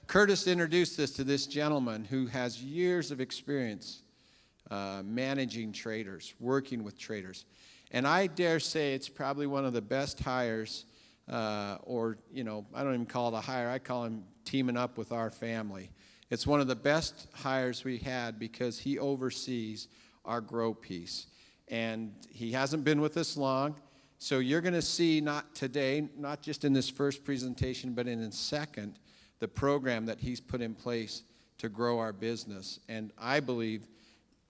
Curtis introduced us to this gentleman who has years of experience managing traders, working with traders. And I dare say it's probably one of the best hires, or, you know, I don't even call it a hire, I call him teaming up with our family. It's one of the best hires we had because he oversees our grow piece. And he hasn't been with us long, so you're going to see not today, not just in this first presentation, but in his second, the program that he's put in place to grow our business. And I believe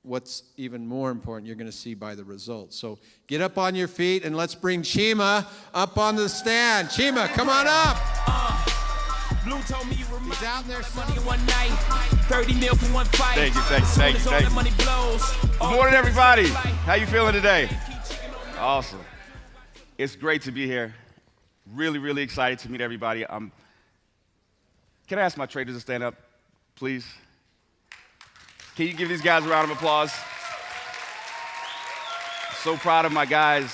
what's even more important, you're going to see by the results. So get up on your feet and let's bring Chima up on the stand. Chima, come on up. Blue told me you remind He's out there money one night, 30 mil for one fight. Thank you. Good morning, everybody. How you feeling today? Awesome. It's great to be here. Really, really excited to meet everybody. Can I ask my traders to stand up, please? Can you give these guys a round of applause? So proud of my guys.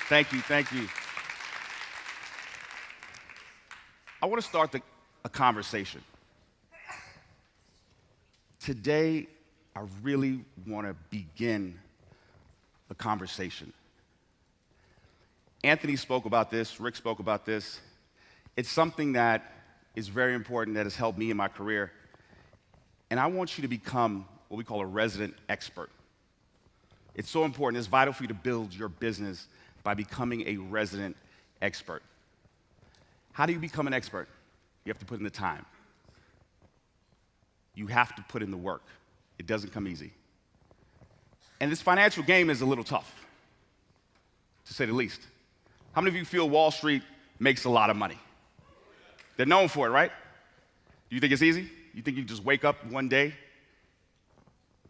Thank you, thank you. I want to start a conversation. Today, I really want to begin a conversation. Anthony spoke about this, Rick spoke about this. It's something that is very important that has helped me in my career. And I want you to become what we call a resident expert. It's so important, it's vital for you to build your business by becoming a resident expert. How do you become an expert? You have to put in the time. You have to put in the work. It doesn't come easy. And this financial game is a little tough, to say the least. How many of you feel Wall Street makes a lot of money? They're known for it, right? Do you think it's easy? You think you can just wake up one day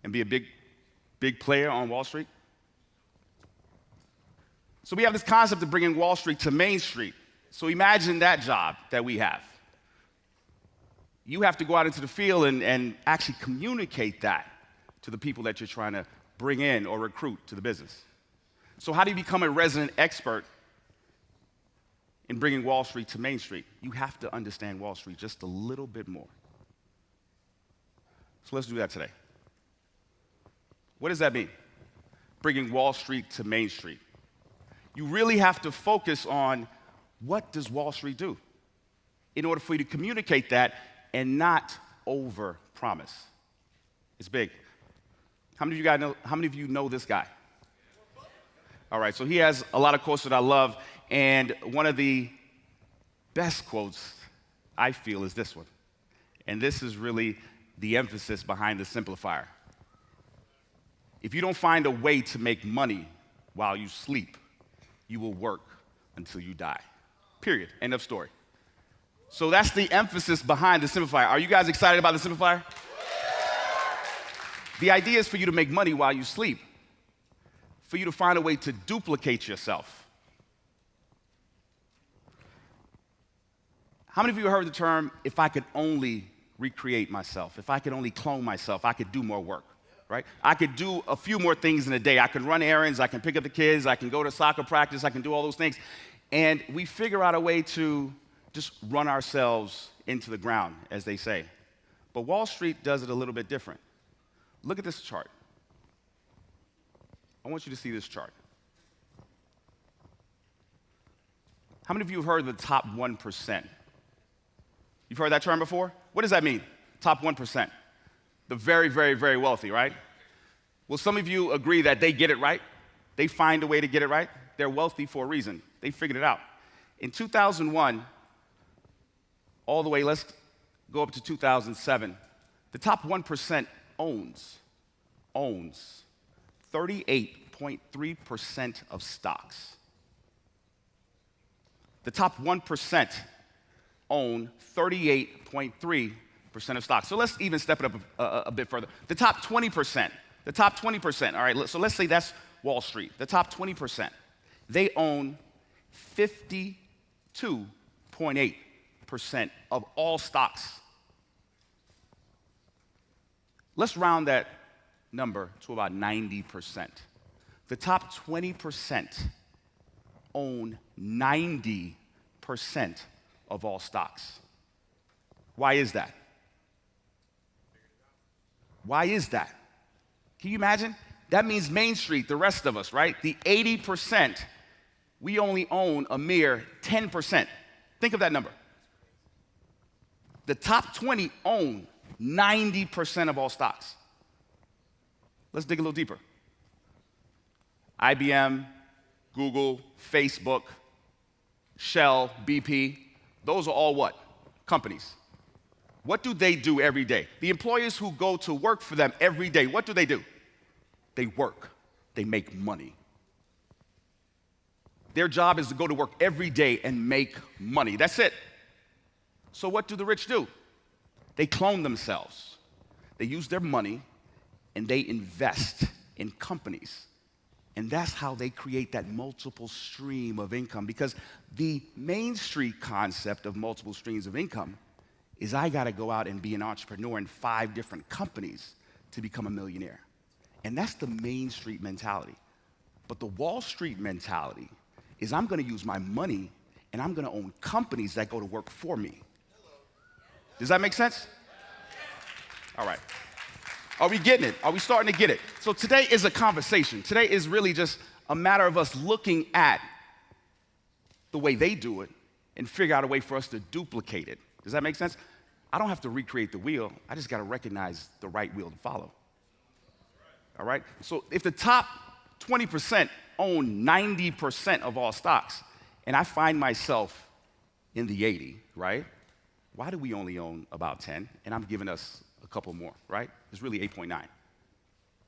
and be a big player on Wall Street? So we have this concept of bringing Wall Street to Main Street. So imagine that job that we have. You have to go out into the field and actually communicate that to the people that you're trying to bring in or recruit to the business. So how do you become a resident expert in bringing Wall Street to Main Street? You have to understand Wall Street just a little bit more. So let's do that today. What does that mean? Bringing Wall Street to Main Street. You really have to focus on what does Wall Street do in order for you to communicate that and not over-promise. It's big. How many of you know this guy? All right, so he has a lot of quotes that I love, and one of the best quotes I feel is this one. And this is really the emphasis behind the simplifier. If you don't find a way to make money while you sleep, you will work until you die. Period. End of story. So that's the emphasis behind the simplifier. Are you guys excited about the simplifier? The idea is for you to make money while you sleep, for you to find a way to duplicate yourself. How many of you have heard the term, if I could only recreate myself, if I could only clone myself, I could do more work, right? I could do a few more things in a day. I can run errands, I can pick up the kids, I can go to soccer practice, I can do all those things. And we figure out a way to just run ourselves into the ground, as they say. But Wall Street does it a little bit different. Look at this chart. I want you to see this chart. How many of you have heard of the top 1%? You've heard that term before? What does that mean, top 1%? The very, very, very wealthy, right? Well, some of you agree that they get it right. They find a way to get it right. They're wealthy for a reason. They figured it out. In 2001, all the way, let's go up to 2007, the top 1% owns 38.3% of stocks. The top 1% own 38.3% of stocks. So let's even step it up a bit further. The top 20%, all right, so let's say that's Wall Street. The top 20%, they own 52.8% of all stocks. Let's round that number to about 90%. The top 20% own 90% of all stocks. Why is that? Why is that? Can you imagine? That means Main Street, the rest of us, right? The 80%, we only own a mere 10%. Think of that number. The top 20 own 90% of all stocks. Let's dig a little deeper. IBM, Google, Facebook, Shell, BP, those are all what? Companies. What do they do every day? The employees who go to work for them every day, what do? They work. They make money. Their job is to go to work every day and make money. That's it. So what do the rich do? They clone themselves. They use their money and they invest in companies. And that's how they create that multiple stream of income. Because the Main Street concept of multiple streams of income is I got to go out and be an entrepreneur in 5 different companies to become a millionaire. And that's the Main Street mentality. But the Wall Street mentality is I'm going to use my money and I'm going to own companies that go to work for me. Does that make sense? All right. Are we getting it? Are we starting to get it? So today is a conversation. Today is really just a matter of us looking at the way they do it and figure out a way for us to duplicate it. Does that make sense? I don't have to recreate the wheel. I just got to recognize the right wheel to follow. All right? So if the top 20% own 90% of all stocks, and I find myself in the 80, right? Why do we only own about 10? And I'm giving us a couple more, right? It's really 8.9.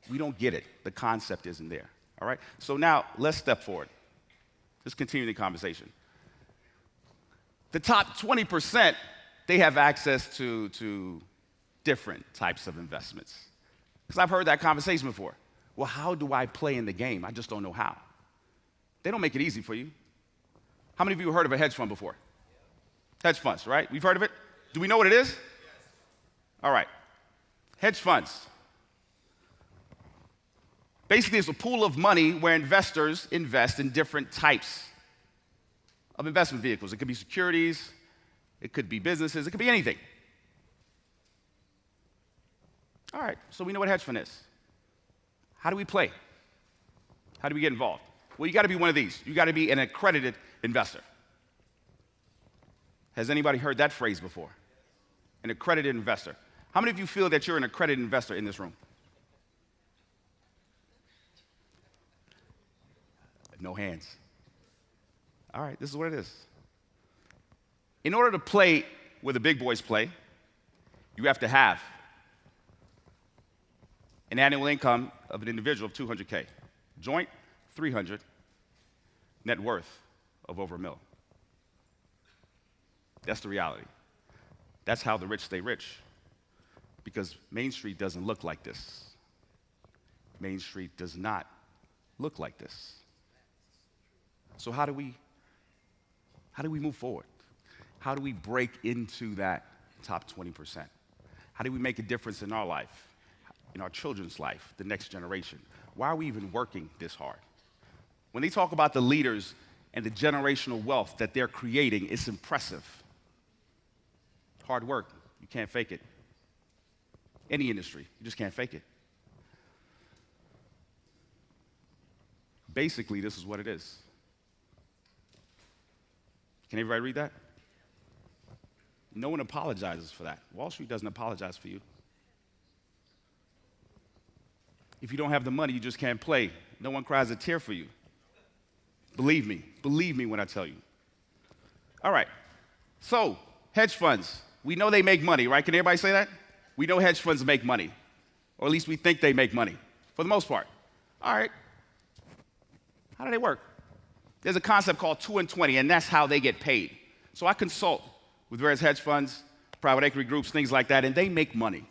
We don't get it. The concept isn't there, all right? So now let's step forward. Let's continue the conversation. The top 20%, they have access to different types of investments. Because I've heard that conversation before. Well, how do I play in the game? I just don't know how. They don't make it easy for you. How many of you have heard of a hedge fund before? Hedge funds, right? We've heard of it? Do we know what it is? Yes. All right. Hedge funds. Basically, it's a pool of money where investors invest in different types of investment vehicles. It could be securities, it could be businesses, it could be anything. All right, so we know what a hedge fund is. How do we play? How do we get involved? Well, you got to be one of these. You got to be an accredited investor. Has anybody heard that phrase before? An accredited investor. How many of you feel that you're an accredited investor in this room? No hands. All right, this is what it is. In order to play where the big boys play, you have to have an annual income of an individual of 200K. Joint, 300. Net worth of over $1 million. That's the reality. That's how the rich stay rich. Because Main Street doesn't look like this. Main Street does not look like this. So how do we move forward? How do we break into that top 20%? How do we make a difference in our life, in our children's life, the next generation? Why are we even working this hard? When they talk about the leaders and the generational wealth that they're creating, it's impressive. Hard work, you can't fake it. Any industry, you just can't fake it. Basically, this is what it is. Can everybody read that? No one apologizes for that. Wall Street doesn't apologize for you. If you don't have the money, you just can't play. No one cries a tear for you. Believe me when I tell you. All right, so hedge funds, we know they make money, right? Can everybody say that? We know hedge funds make money, or at least we think they make money, for the most part. All right, how do they work? There's a concept called 2 and 20, and that's how they get paid. So I consult with various hedge funds, private equity groups, things like that, and they make money.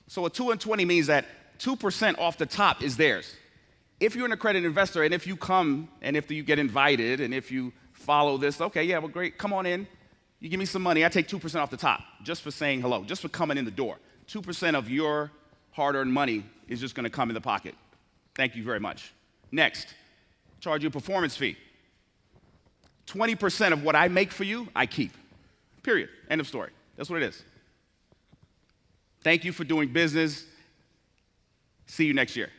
So a 2 and 20 means that 2% off the top is theirs. If you're an accredited investor, and if you come, and if you get invited, and if you follow this, okay, yeah, well, great, come on in. You give me some money, I take 2% off the top, just for saying hello, just for coming in the door. 2% of your hard-earned money is just gonna come in the pocket. Thank you very much. Next, charge you a performance fee. 20% of what I make for you, I keep. Period. End of story. That's what it is. Thank you for doing business, See you next year.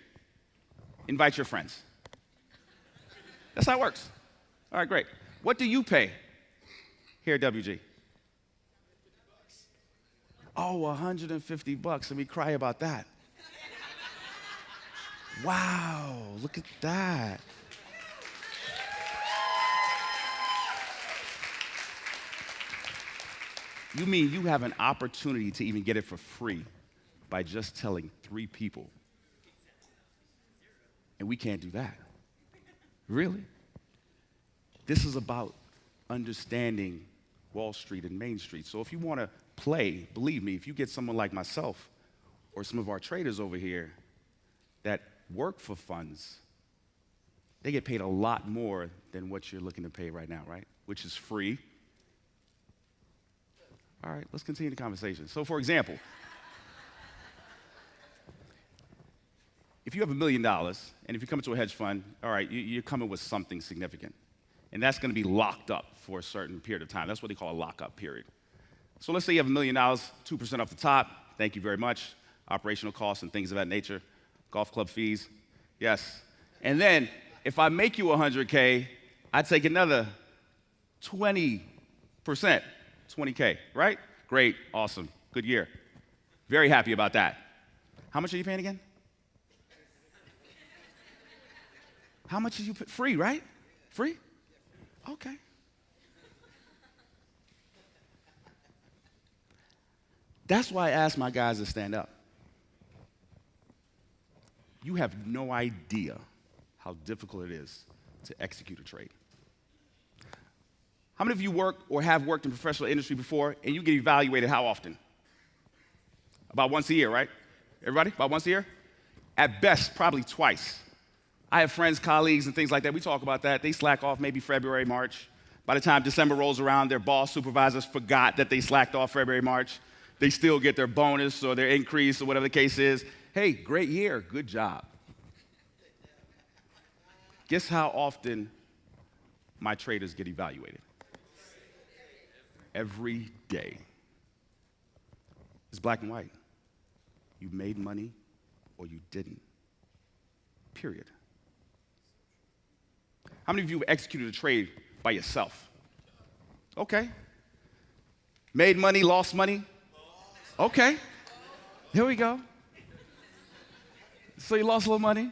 Invite your friends. That's how it works. All right, great. What do you pay here at WG? Oh, $150. Let me cry about that. Wow, look at that. You mean you have an opportunity to even get it for free by just telling 3 people? And we can't do that. Really? This is about understanding Wall Street and Main Street. So if you want to play, believe me, if you get someone like myself or some of our traders over here that work for funds, they get paid a lot more than what you're looking to pay right now, right? Which is free. All right, let's continue the conversation. So for example, if you have $1 million, and if you come into a hedge fund, all right, you're coming with something significant. And that's going to be locked up for a certain period of time. That's what they call a lockup period. So let's say you have $1 million, 2% off the top. Thank you very much. Operational costs and things of that nature. Golf club fees. Yes. And then if I make you $100K, I take another 20%, 20K, right? Great, awesome, good year. Very happy about that. How much are you paying again? How much are you paying? Free, right? Free? Okay. That's why I ask my guys to stand up. You have no idea how difficult it is to execute a trade. How many of you work or have worked in professional industry before and you get evaluated how often? About once a year, right? Everybody? About once a year? At best, probably twice. I have friends, colleagues, and things like that. We talk about that. They slack off maybe February, March. By the time December rolls around, their boss, supervisors forgot that they slacked off February, March. They still get their bonus or their increase or whatever the case is. Hey, great year, good job. Guess how often my traders get evaluated? Every day. It's black and white. You made money or you didn't. Period. How many of you have executed a trade by yourself? Okay. Made money, lost money? Okay. Here we go. So you lost a little money,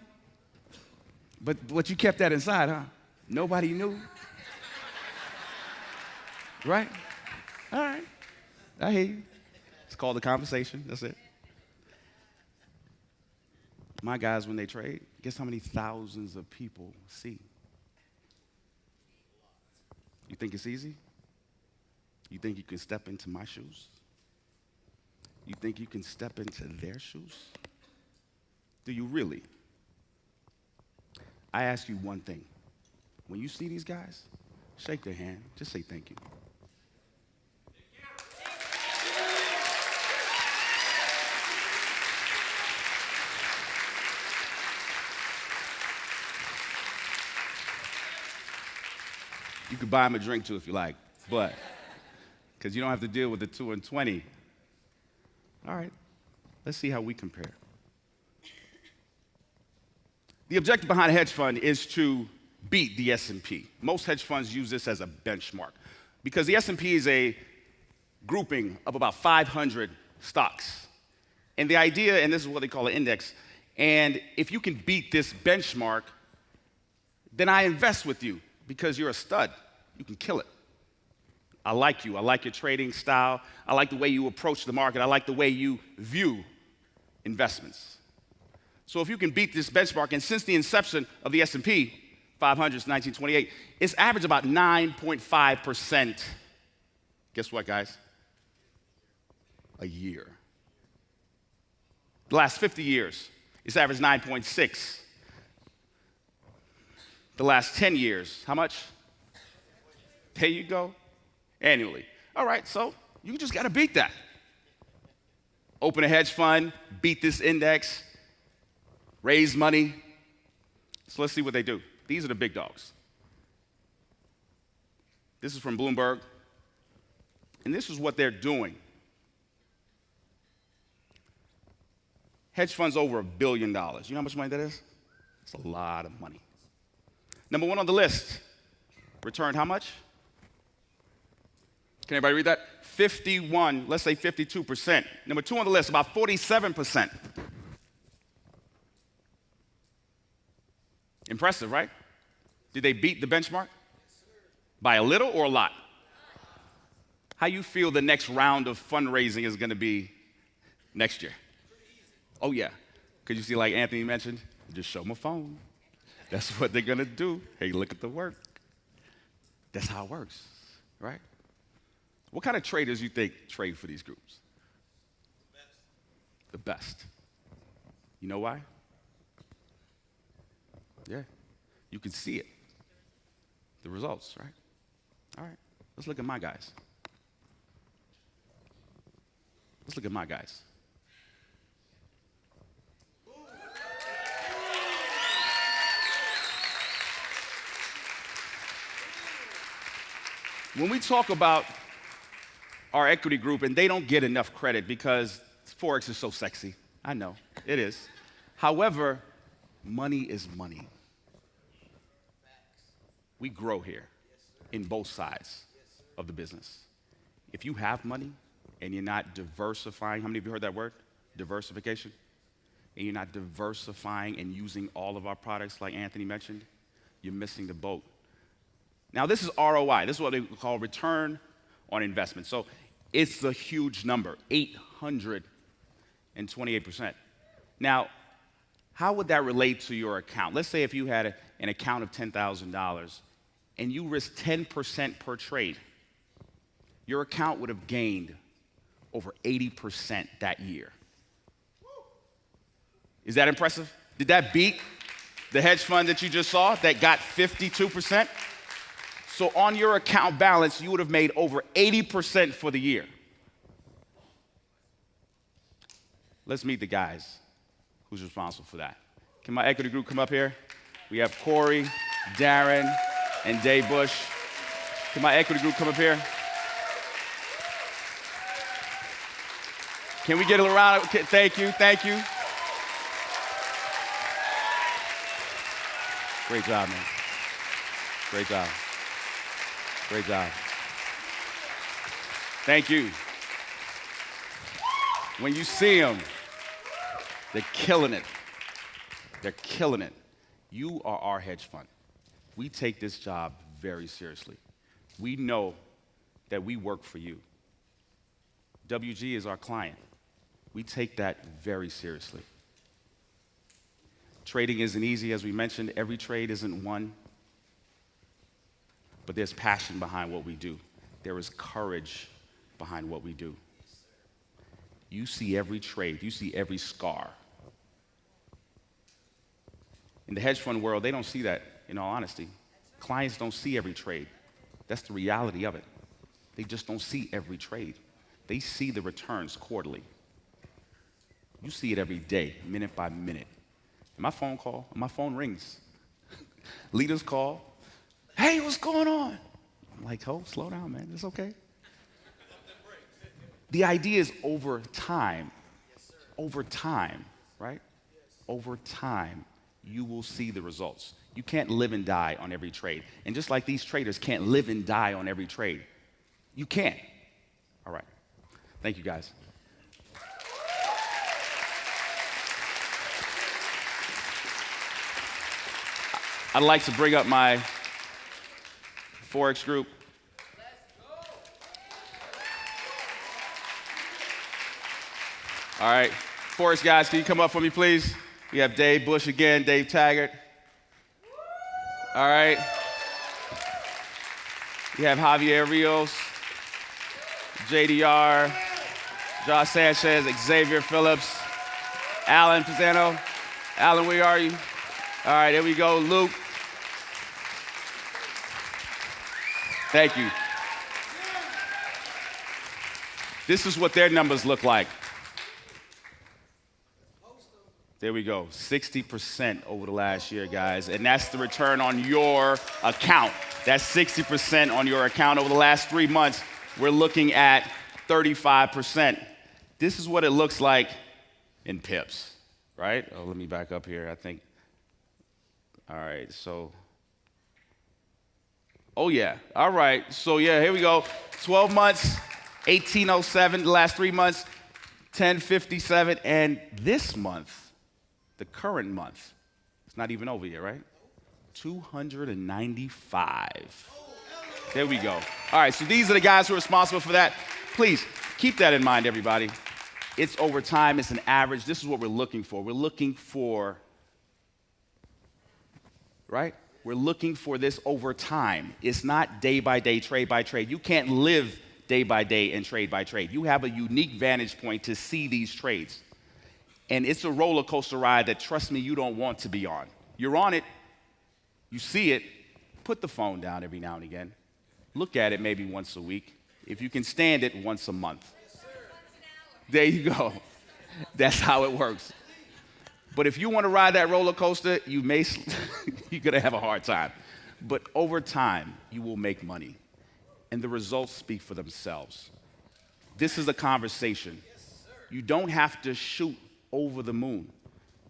but you kept that inside, huh? Nobody knew. Right? All right. I hear you. It's called a conversation. That's it. My guys, when they trade, guess how many thousands of people see? You think it's easy? You think you can step into my shoes? You think you can step into their shoes? Do you really? I ask you one thing. When you see these guys, shake their hand. Just say thank you. You could buy them a drink too if you like, but because you don't have to deal with the 2 and 20. All right, let's see how we compare. The objective behind a hedge fund is to beat the S&P. Most hedge funds use this as a benchmark because the S&P is a grouping of about 500 stocks. And the idea, and this is what they call an index, and if you can beat this benchmark, then I invest with you because you're a stud. You can kill it. I like you. I like your trading style. I like the way you approach the market. I like the way you view investments. So if you can beat this benchmark, and since the inception of the S&P 500 since 1928, it's averaged about 9.5%. Guess what, guys? A year. The last 50 years, it's averaged 9.6. The last 10 years, how much? There you go. Annually. All right, so you just got to beat that. Open a hedge fund, beat this index, raise money. So let's see what they do. These are the big dogs. This is from Bloomberg, and this is what they're doing. Hedge funds over $1 billion. You know how much money that is? It's a lot of money. Number 1 on the list, returned how much? Can everybody read that? 51, let's say 52%. Number 2 on the list, about 47%. Impressive, right? Did they beat the benchmark? By a little or a lot? How you feel the next round of fundraising is going to be next year? Oh, yeah. Because you see, like Anthony mentioned, just show them a phone. That's what they're going to do. Hey, look at the work. That's how it works, right? What kind of traders you think trade for these groups? The best. You know why? Yeah. You can see it. The results, right? All right. Let's look at my guys. Let's look at my guys. When we talk about our equity group, and they don't get enough credit because Forex is so sexy. I know, it is. However, money is money. We grow here in both sides of the business. If you have money and you're not diversifying, how many of you heard that word? Diversification. And you're not diversifying and using all of our products like Anthony mentioned, you're missing the boat. Now, this is ROI. This is what they call return on investment. So it's a huge number, 828%. Now, how would that relate to your account? Let's say if you had an account of $10,000 and you risk 10% per trade, your account would have gained over 80% that year. Is that impressive? Did that beat the hedge fund that you just saw that got 52%? So on your account balance, you would have made over 80% for the year. Let's meet the guys who's responsible for that. Can my equity group come up here? We have Corey, Darren, and Dave Bush. Can my equity group come up here? Can we get a round of, thank you, thank you. Great job, man. Great job. Great job. Thank you. When you see them, they're killing it. They're killing it. You are our hedge fund. We take this job very seriously. We know that we work for you. WG is our client. We take that very seriously. Trading isn't easy, as we mentioned. Every trade isn't won. But there's passion behind what we do. There is courage behind what we do. You see every trade. You see every scar. In the hedge fund world, they don't see that, in all honesty. Clients don't see every trade. That's the reality of it. They just don't see every trade. They see the returns quarterly. You see it every day, minute by minute. And my phone rings. Leaders call. Hey, what's going on? I'm like, oh, slow down, man. It's okay. The idea is over time, right? Over time, you will see the results. You can't live and die on every trade. And just like these traders can't live and die on every trade, you can't. All right. Thank you, guys. I'd like to bring up my Forex group. All right, Forex guys, can you come up for me, please? We have Dave Bush again, Dave Taggart. All right. We have Javier Rios, JDR, Josh Sanchez, Xavier Phillips, Alan Pisano. Alan, where are you? All right, there we go, Luke. Thank you. This is what their numbers look like. There we go, 60% over the last year, guys. And that's the return on your account. That's 60% on your account over the last 3 months. We're looking at 35%. This is what it looks like in pips. right? Oh, let me back up here. I think, all right, so, oh yeah, all right. So yeah, here we go. 12 months, 1807, the last 3 months, 1057, and this month, the current month, it's not even over yet, right? 295. There we go. All right, so these are the guys who are responsible for that. Please keep that in mind, everybody. It's over time, it's an average. This is what we're looking for. We're looking for, right? We're looking for this over time. It's not day by day, trade by trade. You can't live day by day and trade by trade. You have a unique vantage point to see these trades. And it's a roller coaster ride that, trust me, you don't want to be on. You're on it, you see it, put the phone down every now and again. Look at it maybe once a week. If you can stand it, once a month. There you go. That's how it works. But if you want to ride that roller coaster, you're going to have a hard time. But over time, you will make money. And the results speak for themselves. This is a conversation. You don't have to shoot over the moon.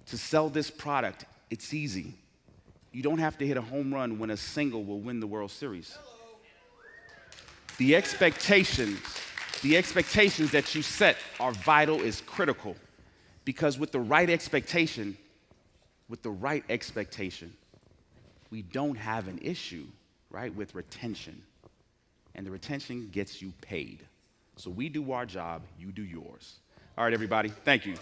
To sell this product, it's easy. You don't have to hit a home run when a single will win the World Series. The expectations that you set are vital, is critical. Because with the right expectation, we don't have an issue, right, with retention. And the retention gets you paid. So we do our job, you do yours. All right, everybody, thank you.